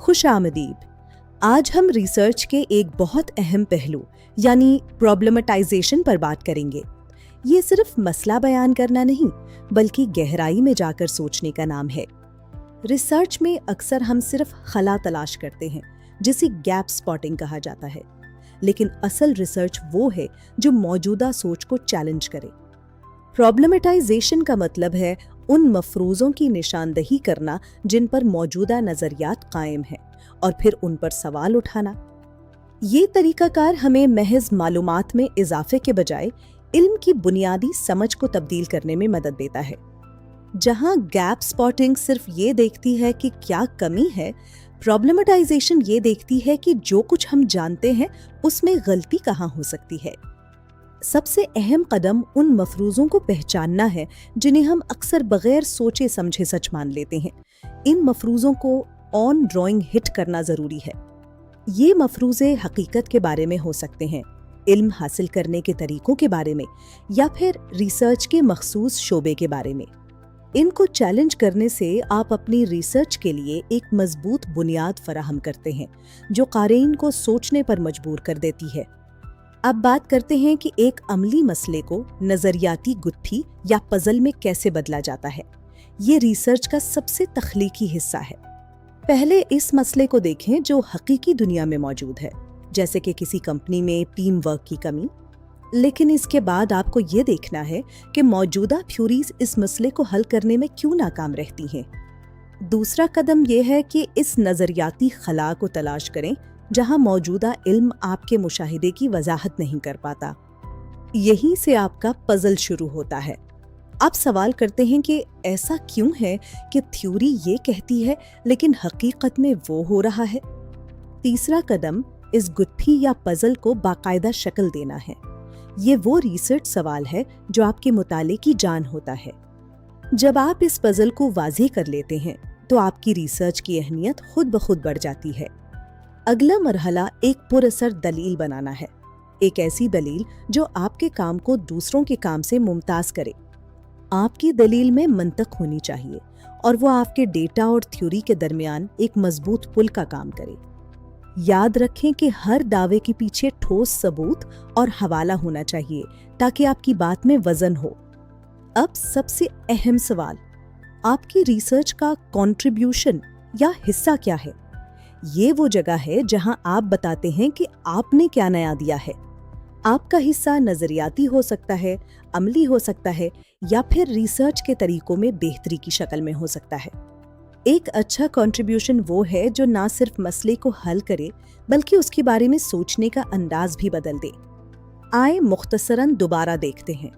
खुश आमदीद। आज हम रिसर्च के एक बहुत अहम पहलू यानी प्रॉब्लमेटाइजेशन पर बात करेंगे। ये सिर्फ मसला बयान करना नहीं बल्कि गहराई में जाकर सोचने का नाम है। रिसर्च में अक्सर हम सिर्फ खला तलाश करते हैं जिसे गैप स्पॉटिंग कहा जाता है, लेकिन असल रिसर्च वो है जो मौजूदा सोच को चैलेंज करे। प्रॉब्लमेटाइजेशन का मतलब है उन मफरूज़ों की निशानदही करना जिन पर मौजूदा नज़रियात कायम हैं और फिर उन पर सवाल उठाना। ये तरीकाकार हमें महज मालूमात में इजाफे के बजाय इल्म की बुनियादी समझ को तब्दील करने में मदद देता है। जहां गैप स्पॉटिंग सिर्फ ये देखती है कि क्या कमी है, प्रॉब्लमेटाइजेशन ये देखती है कि जो कुछ हम जानते हैं उसमें गलती कहाँ हो सकती है। सबसे अहम कदम उन मफरूज़ों को पहचानना है जिन्हें हम अक्सर बगैर सोचे समझे सच मान लेते हैं। इन मफरूज़ों को ऑन ड्राइंग हिट करना ज़रूरी है। ये मफरूज़े हकीकत के बारे में हो सकते हैं, इल्म हासिल करने के तरीकों के बारे में, या फिर रिसर्च के मखसूस शोबे के बारे में। इनको चैलेंज करने से आप अपनी रिसर्च के लिए एक मजबूत बुनियाद फराहम करते हैं जो क़ारीन को सोचने पर मजबूर कर देती है। अब बात करते हैं कि एक अमली मसले को नज़रियाती गुत्थी या पजल में कैसे बदला जाता है। ये रिसर्च का सबसे तख्लीकी हिस्सा है। पहले इस मसले को देखें जो हकीकी दुनिया में मौजूद है, जैसे कि किसी कंपनी में टीम वर्क की कमी। लेकिन इसके बाद आपको ये देखना है कि मौजूदा थ्योरीज इस मसले को हल करने में क्यों नाकाम रहती हैं। दूसरा कदम यह है कि इस नज़रियाती खला को तलाश करें जहां मौजूदा इल्म आपके मुशाहिदे की वजाहत नहीं कर पाता। यहीं से आपका पजल शुरू होता है। आप सवाल करते हैं कि ऐसा क्यों है कि थ्योरी ये कहती है लेकिन हकीकत में वो हो रहा है। तीसरा कदम इस गुत्थी या पजल को बाकायदा शक्ल देना है। ये वो रिसर्च सवाल है जो आपके मुताले की जान होता है। जब आप इस पजल को वाज़ेह कर लेते हैं तो आपकी रिसर्च की अहमियत खुद ब खुद बढ़ जाती है। अगला मरहला एक पुरअसर दलील बनाना है। एक ऐसी दलील जो आपके काम को दूसरों के काम से मुमताज करे। आपकी दलील में मंतक होनी चाहिए और वो आपके डेटा और थ्योरी के दरमियान एक मजबूत पुल का काम करे। याद रखें कि हर दावे के पीछे ठोस सबूत और हवाला होना चाहिए ताकि आपकी बात में वजन हो। अब सबसे अहम सवाल, आपकी रिसर्च का कंट्रीब्यूशन या हिस्सा क्या है? ये वो जगह है जहां आप बताते हैं कि आपने क्या नया दिया है। आपका हिस्सा नज़रियाती हो सकता है, अमली हो सकता है, या फिर रिसर्च के तरीकों में बेहतरी की शक्ल में हो सकता है। एक अच्छा कंट्रीब्यूशन वो है जो ना सिर्फ मसले को हल करे बल्कि उसके बारे में सोचने का अंदाज भी बदल दे। आए मुख्तसरन दोबारा देखते हैं।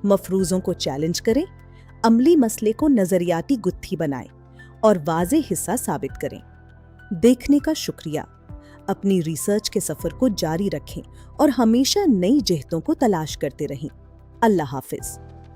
मफरूज़ों को चैलेंज करें, अमली मसले को नज़रियाती गुत्थी बनाएं और वाज़ेह हिस्सा साबित करें। देखने का शुक्रिया। अपनी रिसर्च के सफ़र को जारी रखें और हमेशा नई जिहतों को तलाश करते रहें। अल्लाह हाफ़िज़।